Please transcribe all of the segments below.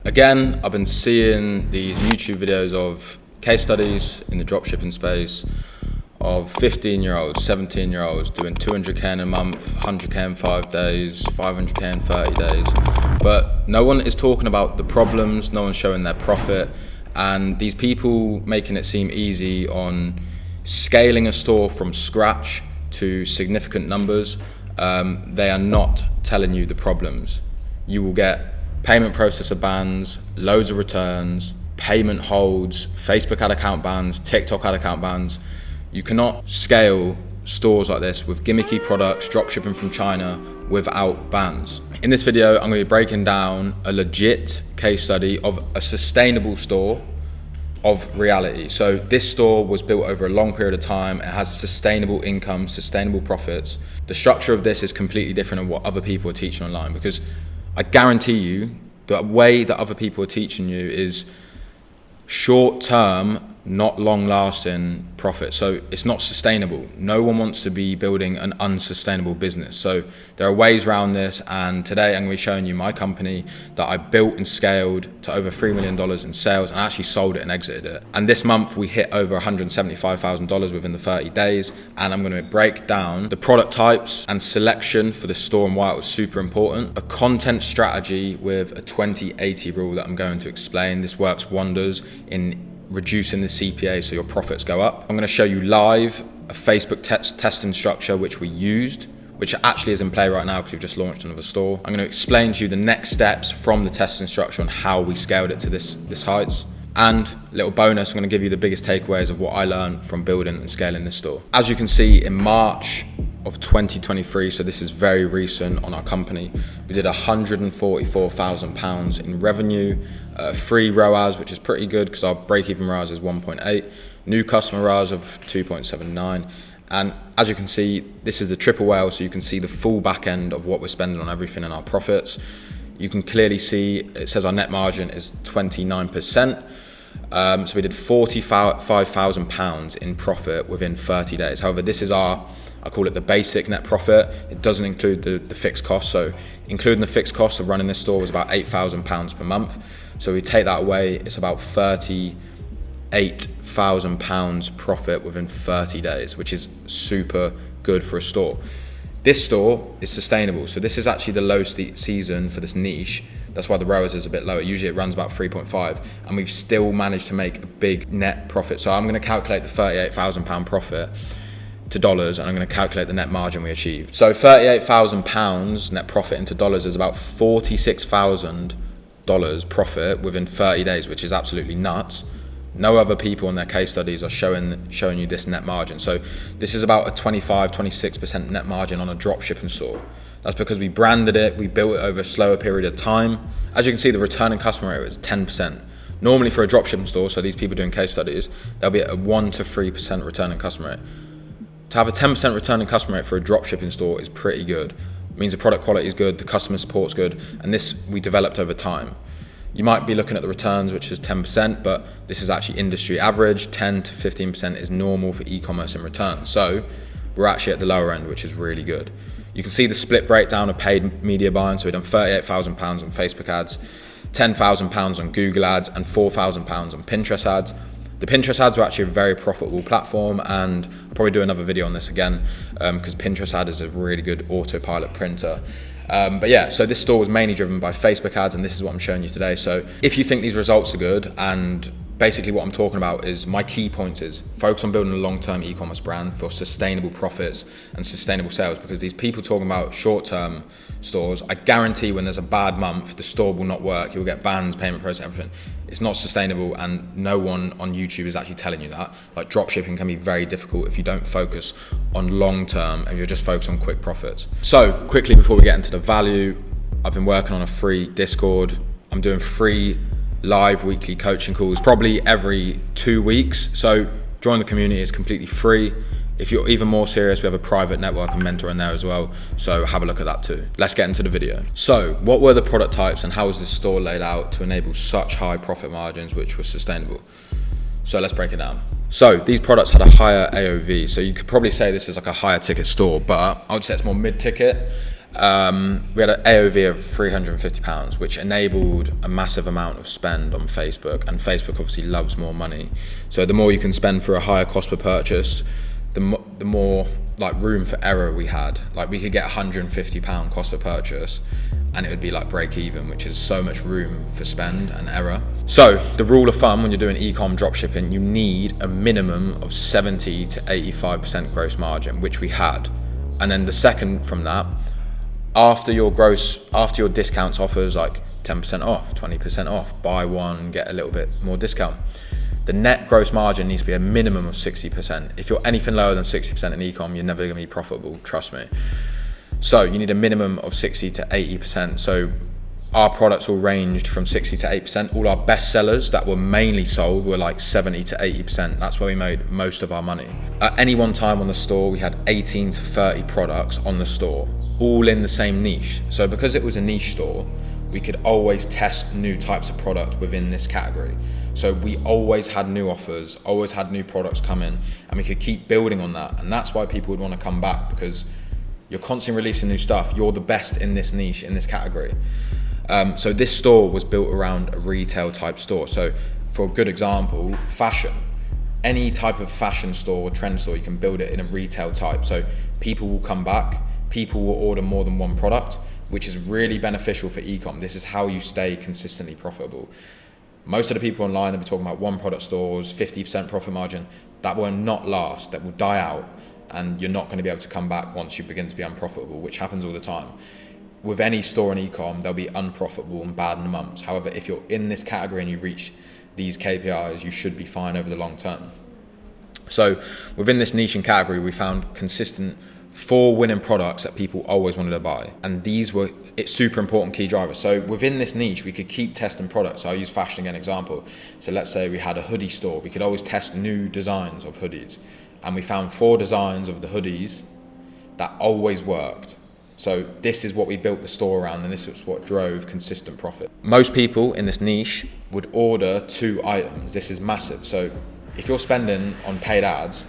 Again, I've been seeing these YouTube videos of case studies in the dropshipping space of 15-year-olds, 17-year-olds doing 200K in a month, 100K in 5 days, 500K in 30 days. But no one is talking about the problems, no one's showing their profit, and these people making it seem easy on scaling a store from scratch to significant numbers. They are not telling you the problems. You will get payment processor bans, loads of returns, payment holds, Facebook ad account bans, TikTok ad account bans. You cannot scale stores like this with gimmicky products, dropshipping from China without bans. In this video, I'm going to be breaking down a legit case study of a sustainable store of reality. So this store was built over a long period of time. It has sustainable income, sustainable profits. The structure of this is completely different than what other people are teaching online, because I guarantee you the way that other people are teaching you is short-term, not long-lasting profit. So it's not sustainable. No one wants to be building an unsustainable business. So there are ways around this, and today I'm going to be showing you my company that I built and scaled to over $3 million in sales, and I actually sold it and exited it. And this month we hit over $175,000 within the 30 days, and I'm going to break down the product types and selection for the store and why it was super important, a content strategy with a 20-80 rule that I'm going to explain. This works wonders in reducing the CPA so your profits go up. I'm going to show you live a Facebook testing structure which we used, which actually is in play right now because we've just launched another store. I'm going to explain to you the next steps from the testing structure on how we scaled it to this heights. And little bonus, I'm going to give you the biggest takeaways of what I learned from building and scaling this store. As you can see, in March of 2023, so this is very recent on our company, we did £144,000 in revenue, free ROAS, which is pretty good because our break-even ROAS is 1.8, new customer ROAS of 2.79, and as you can see, this is the triple whale, so you can see the full back end of what we're spending on everything in our profits. You can clearly see it says our net margin is 29%. So we did £45,000 in profit within 30 days. However, this is I call it the basic net profit. It doesn't include the fixed costs. So including the fixed costs of running this store was about £8,000 per month. So we take that away, it's about £38,000 profit within 30 days, which is super good for a store. This store is sustainable. So this is actually the low season for this niche. That's why the ROAS is a bit lower. Usually it runs about 3.5, and we've still managed to make a big net profit. So I'm going to calculate the £38,000 profit to dollars, and I'm going to calculate the net margin we achieved. So £38,000 net profit into dollars is about $46,000 profit within 30 days, which is absolutely nuts. No other people in their case studies are showing you this net margin. So this is about a 25-26% net margin on a dropshipping store. That's because we branded it, we built it over a slower period of time. As you can see, the returning customer rate is 10%. Normally for a dropshipping store, so these people doing case studies, they'll be at a 1 to 3% returning customer rate. To have a 10% returning customer rate for a dropshipping store is pretty good. It means the product quality is good, the customer support's good, and this we developed over time. You might be looking at the returns, which is 10%, but this is actually industry average. 10 to 15% is normal for e-commerce in returns. So we're actually at the lower end, which is really good. You can see the split breakdown of paid media buying. So we've done £38,000 on Facebook ads, £10,000 on Google ads, and £4,000 on Pinterest ads. The Pinterest ads were actually a very profitable platform, and I'll probably do another video on this again because Pinterest ad is a really good autopilot printer. But yeah, so this store was mainly driven by Facebook ads, and this is what I'm showing you today. So if you think these results are good, and basically what I'm talking about is my key points is focus on building a long-term e-commerce brand for sustainable profits and sustainable sales, because these people talking about short-term stores, I guarantee when there's a bad month, the store will not work. You'll get bans, payment process, everything. It's not sustainable, and no one on YouTube is actually telling you that. Like, dropshipping can be very difficult if you don't focus on long-term and you're just focused on quick profits. So quickly, before we get into the value, I've been working on a free Discord. I'm doing free live weekly coaching calls probably every 2 weeks. So join the community, it's completely free. If you're even more serious, we have a private network and mentor in there as well. So have a look at that too. Let's get into the video. So what were the product types and how was this store laid out to enable such high profit margins, which was sustainable? So let's break it down. So these products had a higher AOV. So you could probably say this is like a higher ticket store, but I would say it's more mid-ticket. We had an AOV of £350, which enabled a massive amount of spend on Facebook, and Facebook obviously loves more money. So the more you can spend for a higher cost per purchase, the more like room for error we had. Like we could get £150 cost per purchase and it would be like break even, which is so much room for spend and error. So the rule of thumb when you're doing e-com dropshipping, you need a minimum of 70 to 85% gross margin, which we had. And then the second from that, after your discounts offers like 10% off, 20% off, buy one, get a little bit more discount, the net gross margin needs to be a minimum of 60%. If you're anything lower than 60% in e-com, you're never gonna be profitable, trust me. So you need a minimum of 60 to 80%. So our products all ranged from 60 to 8%. All our best sellers that were mainly sold were like 70 to 80%. That's where we made most of our money. At any one time on the store, we had 18 to 30 products on the store, all in the same niche. So because it was a niche store, we could always test new types of product within this category. So we always had new offers, always had new products come in, and we could keep building on that. And that's why people would want to come back, because you're constantly releasing new stuff. You're the best in this niche, in this category. So this store was built around a retail type store. So for a good example, fashion. Any type of fashion store or trend store, you can build it in a retail type. So people will come back, people will order more than one product, which is really beneficial for e-com. This is how you stay consistently profitable. Most of the people online, they'll be talking about one product stores, 50% profit margin. That will not last, that will die out, and you're not going to be able to come back once you begin to be unprofitable, which happens all the time. With any store in e-com, they'll be unprofitable and bad months. However, if you're in this category and you reach these KPIs, you should be fine over the long term. So within this niche and category, we found consistent 4 winning products that people always wanted to buy. And these were super important key drivers. So within this niche, we could keep testing products. So I'll use fashion again example. So let's say we had a hoodie store. We could always test new designs of hoodies. And we found 4 designs of the hoodies that always worked. So this is what we built the store around, and this is what drove consistent profit. Most people in this niche would order 2 items. This is massive. So if you're spending on paid ads,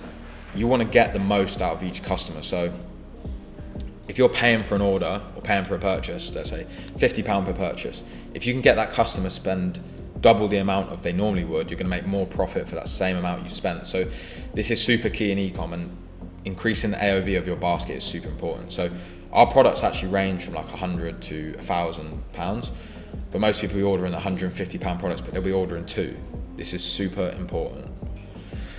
you want to get the most out of each customer. So if you're paying for an order or paying for a purchase, let's say £50 per purchase, if you can get that customer spend double the amount of they normally would, you're going to make more profit for that same amount you spent. So this is super key in e-com, and increasing the AOV of your basket is super important. So our products actually range from like £100 to £1,000, but most people will be ordering £150 products, but they'll be ordering 2. This is super important.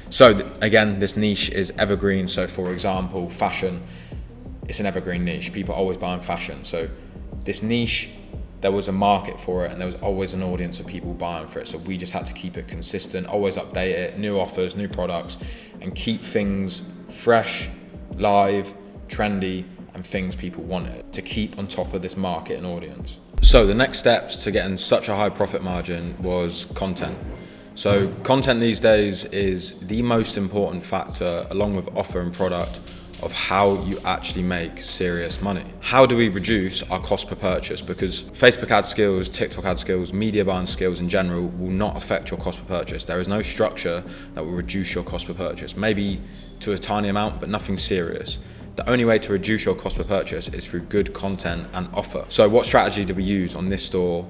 So again, this niche is evergreen. So for example, fashion, it's an evergreen niche. People are always buying fashion. So this niche, there was a market for it, and there was always an audience of people buying for it. So we just had to keep it consistent, always update it, new offers, new products, and keep things fresh, live, trendy, and things people wanted, to keep on top of this market and audience. So the next steps to getting such a high profit margin was content. So content these days is the most important factor, along with offer and product, of how you actually make serious money. How do we reduce our cost per purchase? Because Facebook ad skills, TikTok ad skills, media buying skills in general will not affect your cost per purchase. There is no structure that will reduce your cost per purchase. Maybe to a tiny amount, but nothing serious. The only way to reduce your cost per purchase is through good content and offer. So what strategy did we use on this store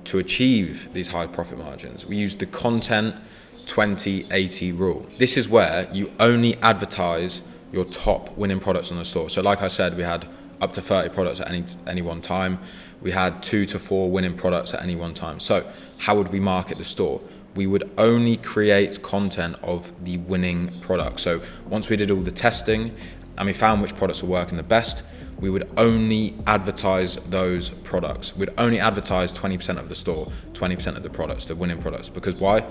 to achieve these high profit margins? We used the content 20-80 rule. This is where you only advertise your top winning products on the store. So like I said, we had up to 30 products at any one time. We had 2 to 4 winning products at any one time. So how would we market the store? We would only create content of the winning product. So once we did all the testing and we found which products were working the best, we would only advertise those products. We'd only advertise 20% of the store, 20% of the products, the winning products. Because why?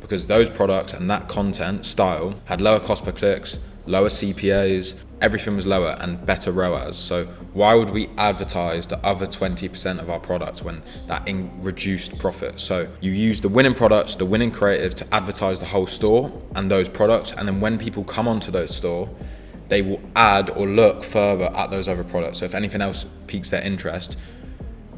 Because those products and that content style had lower cost per clicks, lower CPAs, everything was lower, and better ROAS. So why would we advertise the other 20% of our products when that reduced profit? So you use the winning products, the winning creative to advertise the whole store and those products. And then when people come onto those store, they will add or look further at those other products. So if anything else piques their interest,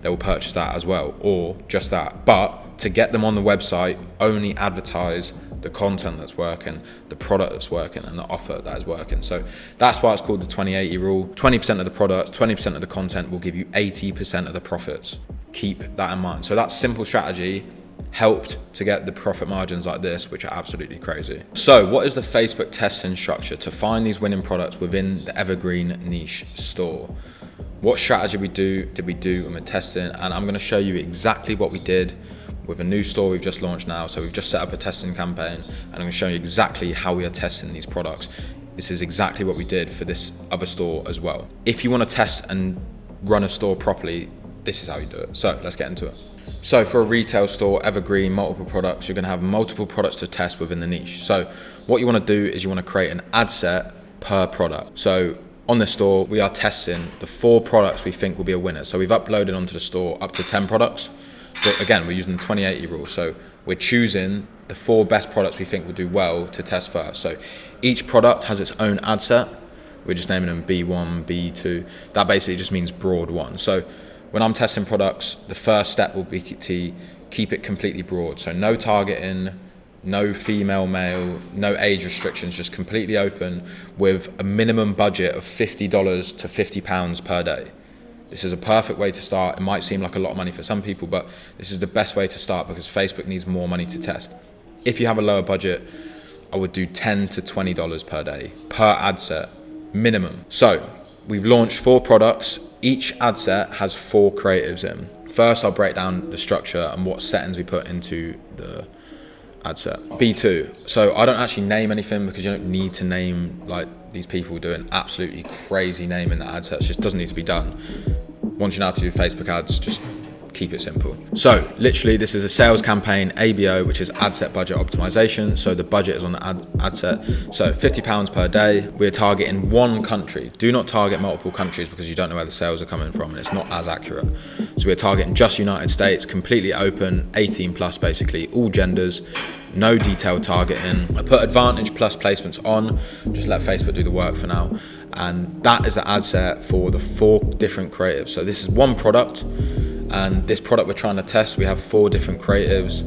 they will purchase that as well, or just that. But to get them on the website, only advertise the content that's working, the product that's working, and the offer that is working. So that's why it's called the 20-80 rule. 20% of the products, 20% of the content will give you 80% of the profits. Keep that in mind. So that simple strategy helped to get the profit margins like this, which are absolutely crazy. So what is the Facebook testing structure to find these winning products within the evergreen niche store? What strategy did we do when we're testing? And I'm going to show you exactly what we did with a new store we've just launched now. So we've just set up a testing campaign, and I'm going to show you exactly how we are testing these products. This is exactly what we did for this other store as well. If you want to test and run a store properly, this is how you do it. So let's get into it. So for a retail store, evergreen, multiple products, you're going to have multiple products to test within the niche. So what you want to do is you want to create an ad set per product. So on the store, we are testing the 4 products we think will be a winner. So we've uploaded onto the store up to 10 products. But again, we're using the 20-80 rule. So we're choosing the 4 best products we think will do well to test first. So each product has its own ad set. We're just naming them B1, B2. That basically just means broad one. So when I'm testing products, the first step will be to keep it completely broad. So no targeting, no female, male, no age restrictions, just completely open with a minimum budget of $50 to £50 per day. This is a perfect way to start. It might seem like a lot of money for some people, but this is the best way to start because Facebook needs more money to test. If you have a lower budget, I would do $10 to $20 per day, per ad set, minimum. So we've launched 4 products. Each ad set has 4 creatives in. First, I'll break down the structure and what settings we put into the ad set. B2. So I don't actually name anything because you don't need to name, like these people do an absolutely crazy name in the ad set. It just doesn't need to be done. Once you know how to do Facebook ads, just keep it simple. So literally this is a sales campaign, ABO, which is ad set budget optimization. So the budget is on the ad set. So £50 per day. We're targeting 1 country. Do not target multiple countries because you don't know where the sales are coming from and it's not as accurate. So we're targeting just United States, completely open, 18 plus basically, all genders, no detailed targeting. I put Advantage Plus placements on, just let Facebook do the work for now. And that is the ad set for the 4 different creatives. So this is 1 product. And this product we're trying to test, we have 4 different creatives,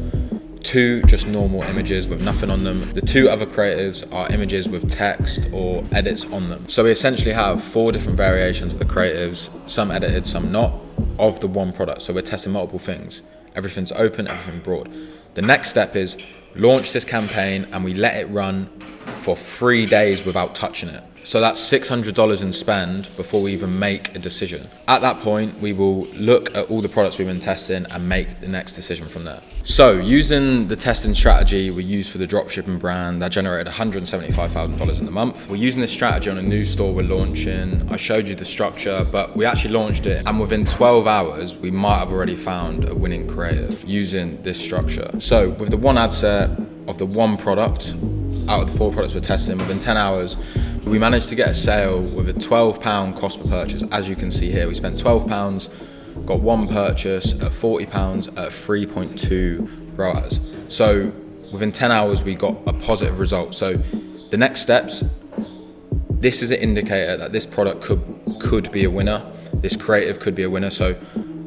2 just normal images with nothing on them. The 2 other creatives are images with text or edits on them. So we essentially have 4 different variations of the creatives, some edited, some not, of the 1 product. So we're testing multiple things. Everything's open, everything broad. The next step is launch this campaign and we let it run for 3 days without touching it. So that's $600 in spend before we even make a decision. At that point, we will look at all the products we've been testing and make the next decision from there. So using the testing strategy we used for the dropshipping brand that generated $175,000 in the month, we're using this strategy on a new store we're launching. I showed you the structure, but we actually launched it and within 12 hours, we might have already found a winning creative using this structure. So with the 1 ad set of the 1 product, out of the 4 products we're testing, within 10 hours, we managed to get a sale with a £12 cost per purchase. As you can see here, we spent £12, got 1 purchase at £40 at 3.2 ROAS. So within 10 hours, we got a positive result. So the next steps, this is an indicator that this product could be a winner. This creative could be a winner. So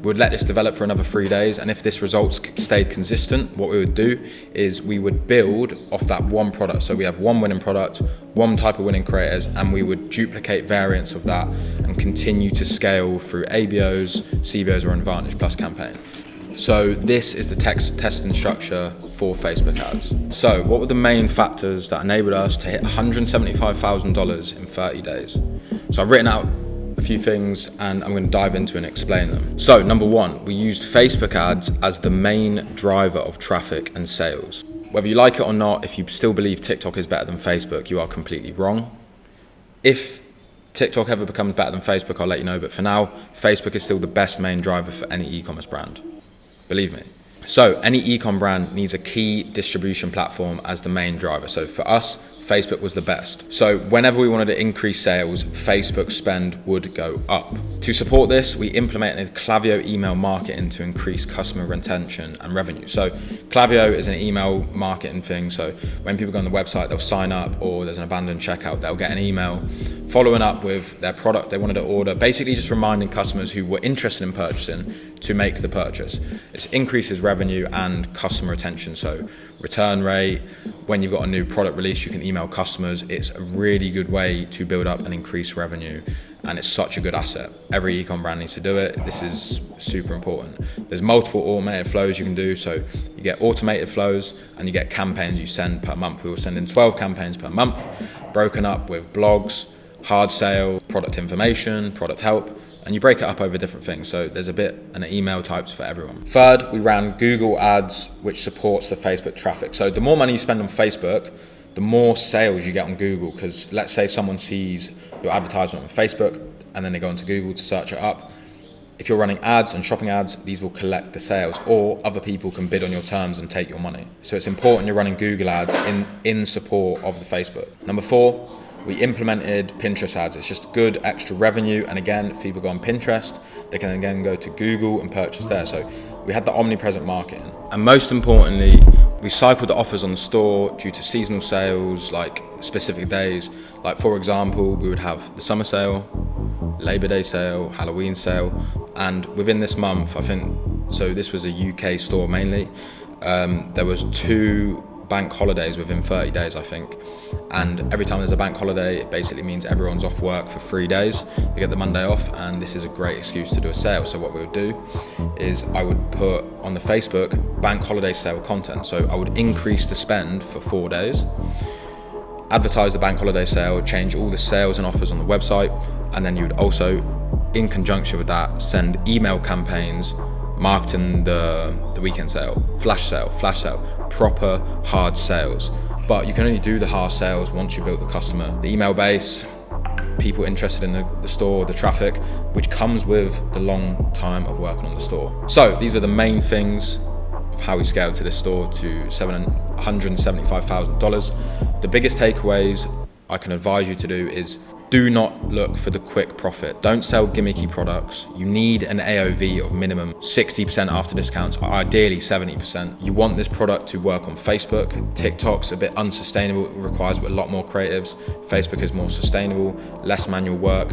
we'd let this develop for another 3 days, and if this results stayed consistent, what we would do is we would build off that 1 product. So we have 1 winning product, 1 type of winning creators, and we would duplicate variants of that and continue to scale through ABOs, CBOs, or Advantage Plus campaign. So this is the testing structure for Facebook ads. So what were the main factors that enabled us to hit $175,000 in 30 days? So I've written out a few things and I'm going to dive into and explain them. So number 1, we used Facebook ads as the main driver of traffic and sales. Whether you like it or not, if you still believe TikTok is better than Facebook, you are completely wrong. If TikTok ever becomes better than Facebook, I'll let you know, but for now, Facebook is still the best main driver for any e-commerce brand. Believe me. So any e-com brand needs a key distribution platform as the main driver. So for us, Facebook was the best. So whenever we wanted to increase sales, Facebook spend would go up. To support this, we implemented Klaviyo email marketing to increase customer retention and revenue. So Klaviyo is an email marketing thing. So when people go on the website, they'll sign up or there's an abandoned checkout, they'll get an email following up with their product they wanted to order, basically just reminding customers who were interested in purchasing to make the purchase. It increases revenue and customer retention, so return rate. When you've got a new product release, you can email customers. It's a really good way to build up and increase revenue, and it's such a good asset. Every e-com brand needs to do it. This is super important. There's multiple automated flows you can do. So you get automated flows and you get campaigns you send per month. We will send in 12 campaigns per month, broken up with blogs, hard sale, product information, product help, and you break it up over different things. So there's a bit and email types for everyone. Third, we ran Google ads, which supports the Facebook traffic. So the more money you spend on Facebook, the more sales you get on Google, because let's say someone sees your advertisement on Facebook and then they go onto Google to search it up. If you're running ads and shopping ads, these will collect the sales, or other people can bid on your terms and take your money. So it's important you're running Google ads in support of the Facebook. Number 4, we implemented Pinterest ads. It's just good extra revenue. And again, if people go on Pinterest, they can again go to Google and purchase there. So we had the omnipresent marketing. And most importantly, we cycled the offers on the store due to seasonal sales, like specific days. Like for example, we would have the summer sale, Labor Day sale, Halloween sale. And within this month, I think, so this was a UK store mainly, there was 2 bank holidays within 30 days, I think. And every time there's a bank holiday, it basically means everyone's off work for 3 days. We get the Monday off, and this is a great excuse to do a sale. So what we would do is I would put on the Facebook bank holiday sale content. So I would increase the spend for 4 days, advertise the bank holiday sale, change all the sales and offers on the website, and then you would also, in conjunction with that, send email campaigns marketing the weekend sale, flash sale, proper hard sales. But you can only do the hard sales once you build the customer, the email base, people interested in the store, the traffic, which comes with the long time of working on the store. So these were the main things of how we scaled to this store to $775,000. The biggest takeaways I can advise you to do is do not look for the quick profit. Don't sell gimmicky products. You need an AOV of minimum 60% after discounts, ideally 70%. You want this product to work on Facebook. TikTok's a bit unsustainable. It requires a lot more creatives. Facebook is more sustainable, less manual work.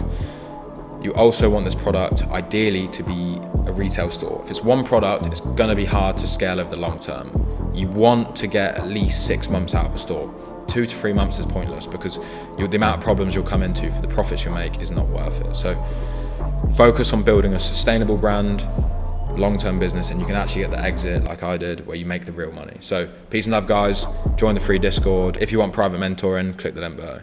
You also want this product ideally to be a retail store. If it's one product, it's gonna be hard to scale over the long term. You want to get at least 6 months out of a store. 2 to 3 months is pointless, because the amount of problems you'll come into for the profits you'll make is not worth it. So focus on building a sustainable brand, long-term business, and you can actually get the exit like I did, where you make the real money. So peace and love, guys. Join the free Discord. If you want private mentoring, click the link below.